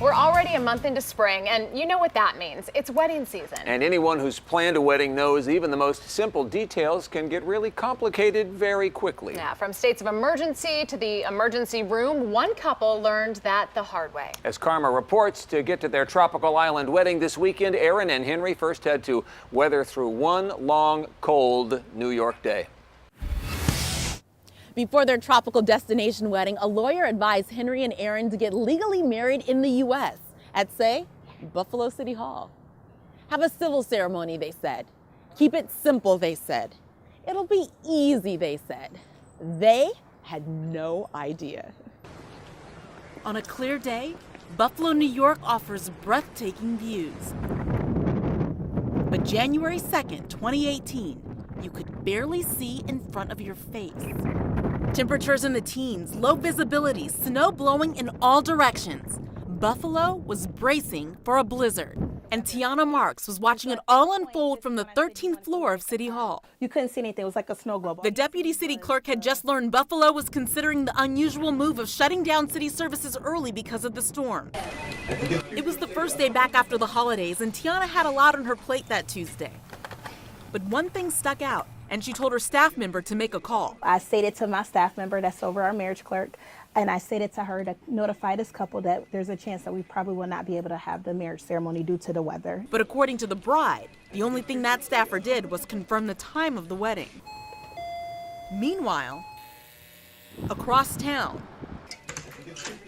We're already a month into spring, and you know what that means. It's wedding season. And anyone who's planned a wedding knows even the most simple details can get really complicated very quickly. Yeah, from states of emergency to the emergency room, one couple learned that the hard way. As Karma reports, to get to their tropical island wedding this weekend, Aaron and Henry first had to weather through one long, cold New York day. Before their tropical destination wedding, a lawyer advised Henry and Aaron to get legally married in the U.S. at, say, Buffalo City Hall. Have a civil ceremony, they said. Keep it simple, they said. It'll be easy, they said. They had no idea. On a clear day, Buffalo, New York offers breathtaking views. But January 2nd, 2018, you could barely see in front of your face. Temperatures in the teens, low visibility, snow blowing in all directions. Buffalo was bracing for a blizzard. And Tiana Marks was watching it all unfold from the 13th floor of City Hall. You couldn't see anything. It was like a snow globe. The deputy city clerk had just learned Buffalo was considering the unusual move of shutting down city services early because of the storm. It was the first day back after the holidays, and Tiana had a lot on her plate that Tuesday. But one thing stuck out, and she told her staff member to make a call. I stated to my staff member that's over our marriage clerk, and I stated to her to notify this couple that there's a chance that we probably will not be able to have the marriage ceremony due to the weather. But according to the bride, the only thing that staffer did was confirm the time of the wedding. Meanwhile, across town,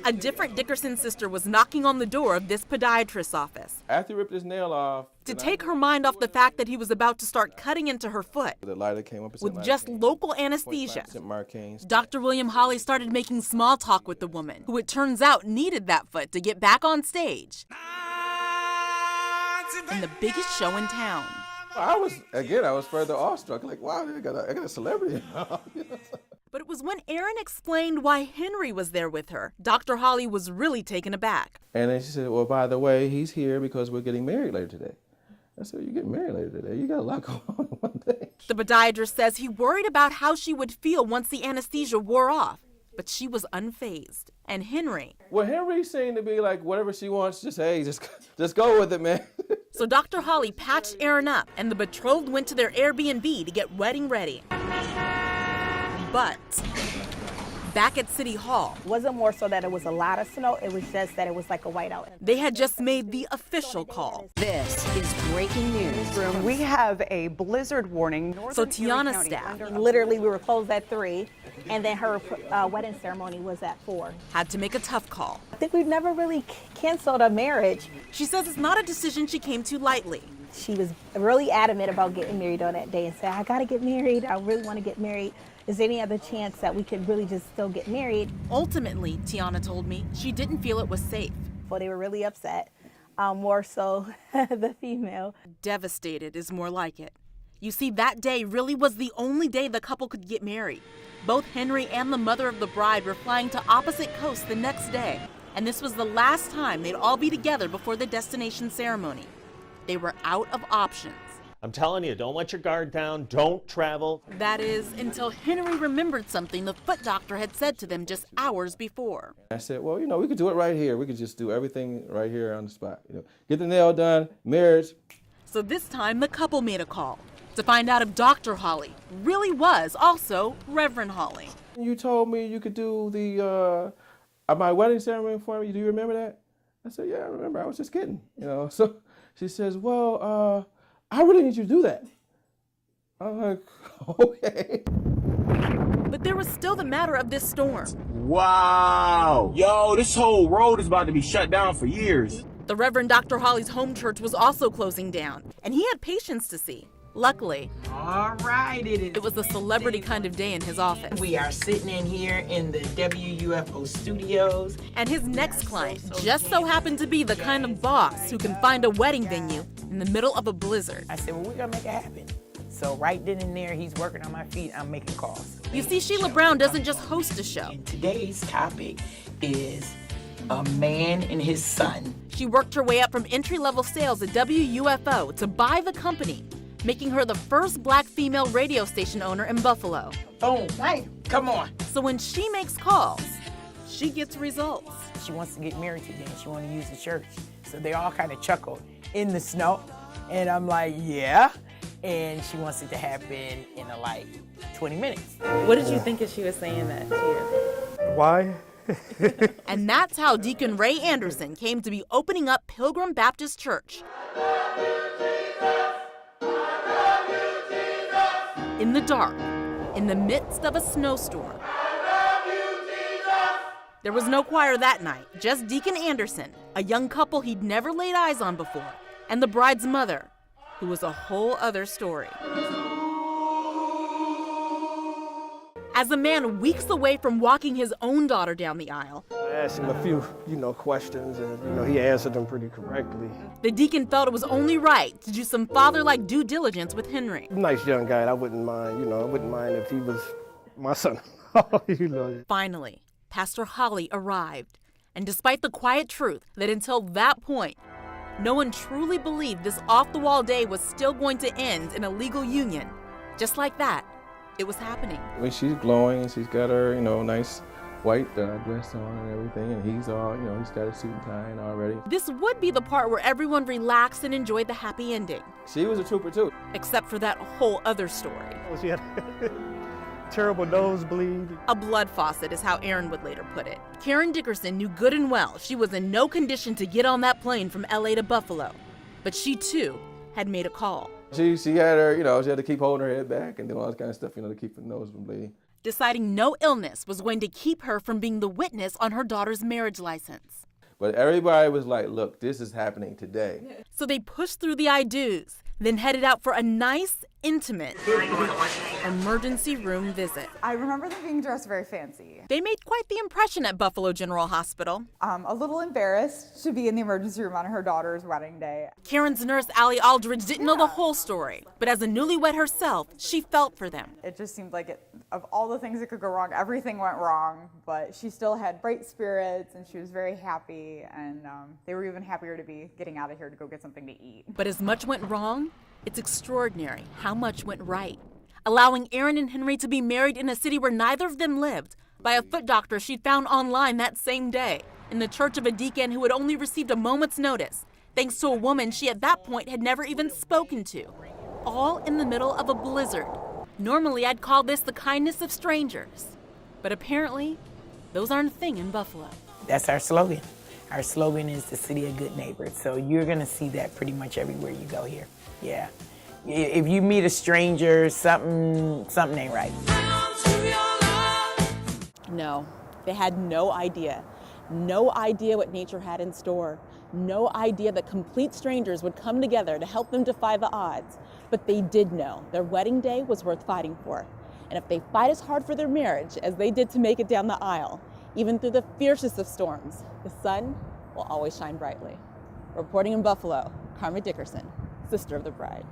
a different Dickerson sister was knocking on the door of this podiatrist's office. After he ripped his nail off, to take her mind off the fact that he was about to start cutting into her foot the lighter came up with just local anesthesia. Marcaine. Dr. William Hawley started making small talk with the woman, who it turns out needed that foot to get back on stage in the biggest show in town. I was further awestruck, like, wow, I got a celebrity. But it was when Aaron explained why Henry was there with her, Dr. Hawley was really taken aback. And then she said, well, by the way, he's here because we're getting married later today. I said, you're getting married later today? You got a lot going on in one day. The podiatrist says he worried about how she would feel once the anesthesia wore off, but she was unfazed. And Henry... Well, Henry seemed to be like, whatever she wants, just go with it, man. So Dr. Hawley patched Aaron up, and the betrothed went to their Airbnb to get wedding ready. But back at City Hall, It wasn't more so that it was a lot of snow, it was just that it was like a whiteout. They had just made the official call. This is breaking news. We have a blizzard warning. So Tiana's staff Literally, we were closed at 3, and then her wedding ceremony was at 4. had to make a tough call. I think we've never really canceled a marriage. She says it's not a decision she came to lightly. She was really adamant about getting married on that day and said, I gotta get married, I really wanna get married. Is there any other chance that we could really just still get married? Ultimately, Tiana told me, she didn't feel it was safe. Well, they were really upset, more so the female. Devastated is more like it. You see, that day really was the only day the couple could get married. Both Henry and the mother of the bride were flying to opposite coasts the next day, and this was the last time they'd all be together before the destination ceremony. They were out of options. I'm telling you, don't let your guard down, don't travel. That is, until Henry remembered something the foot doctor had said to them just hours before. I said, well, we could do it right here. We could just do everything right here on the spot. Get the nail done, marriage. So this time, the couple made a call to find out if Dr. Hawley really was also Reverend Hawley. You told me you could do my wedding ceremony for me. Do you remember that? I said, yeah, I remember. I was just kidding. So she says, well, I really need you to do that. I'm like, okay. But there was still the matter of this storm. Wow. Yo, this whole road is about to be shut down for years. The Reverend Dr. Hawley's home church was also closing down, and he had patients to see. Luckily, all right, it was a celebrity kind of day in his office. We are sitting in here in the WUFO studios. And his next client just so happened to be the kind of boss who can find a wedding venue in the middle of a blizzard. I said, well, we're gonna make it happen. So right then and there, he's working on my feet, I'm making calls. You see, Sheila Brown doesn't just host a show. And today's topic is a man and his son. She worked her way up from entry-level sales at WUFO to buy the company, making her the first black female radio station owner in Buffalo. Boom, hey, come on. So when she makes calls, she gets results. She wants to get married today and she wants to use the church. So they all kind of chuckled in the snow. And I'm like, yeah. And she wants it to happen in like 20 minutes. What did you think as she was saying that to you? Why? And that's how Deacon Ray Anderson came to be opening up Pilgrim Baptist Church. In the dark, in the midst of a snowstorm. There was no choir that night, just Deacon Anderson, a young couple he'd never laid eyes on before, and the bride's mother, who was a whole other story. As a man weeks away from walking his own daughter down the aisle, I asked him a few, questions, and, he answered them pretty correctly. the deacon felt it was only right to do some father-like due diligence with Henry. Nice young guy. I wouldn't mind, I wouldn't mind if he was my son. Finally, Pastor Holly arrived, and despite the quiet truth that until that point, no one truly believed this off-the-wall day was still going to end in a legal union, just like that, it was happening. When she's glowing and she's got her, nice white dress on and everything, and he's all, he's got a suit and tie and already. This would be the part where everyone relaxed and enjoyed the happy ending. She was a trooper too. Except for that whole other story. She had terrible nosebleed. A blood faucet is how Aaron would later put it. Karen Dickerson knew good and well she was in no condition to get on that plane from LA to Buffalo. But she too had made a call. She had her, she had to keep holding her head back and do all that kind of stuff, to keep her nose from bleeding. Deciding no illness was going to keep her from being the witness on her daughter's marriage license. But everybody was like, look, this is happening today. So they pushed through the I-do's, then headed out for a nice, intimate emergency room visit. I remember them being dressed very fancy. They made quite the impression at Buffalo General Hospital. A little embarrassed to be in the emergency room on her daughter's wedding day. Karen's nurse, Allie Aldridge, didn't know the whole story, but as a newlywed herself, she felt for them. It just seemed like of all the things that could go wrong, everything went wrong, but she still had bright spirits and she was very happy, and they were even happier to be getting out of here to go get something to eat. But as much went wrong, it's extraordinary how much went right. Allowing Aaron and Henry to be married in a city where neither of them lived by a foot doctor she'd found online that same day in the church of a deacon who had only received a moment's notice, thanks to a woman she at that point had never even spoken to. All in the middle of a blizzard. Normally I'd call this the kindness of strangers, but apparently those aren't a thing in Buffalo. That's our slogan. Our slogan is the city of good neighbors. So you're gonna see that pretty much everywhere you go here. Yeah. If you meet a stranger, something ain't right. No, they had no idea. No idea what nature had in store. No idea that complete strangers would come together to help them defy the odds. But they did know their wedding day was worth fighting for. And if they fight as hard for their marriage as they did to make it down the aisle, even through the fiercest of storms, the sun will always shine brightly. Reporting in Buffalo, Karma Dickerson, sister of the bride.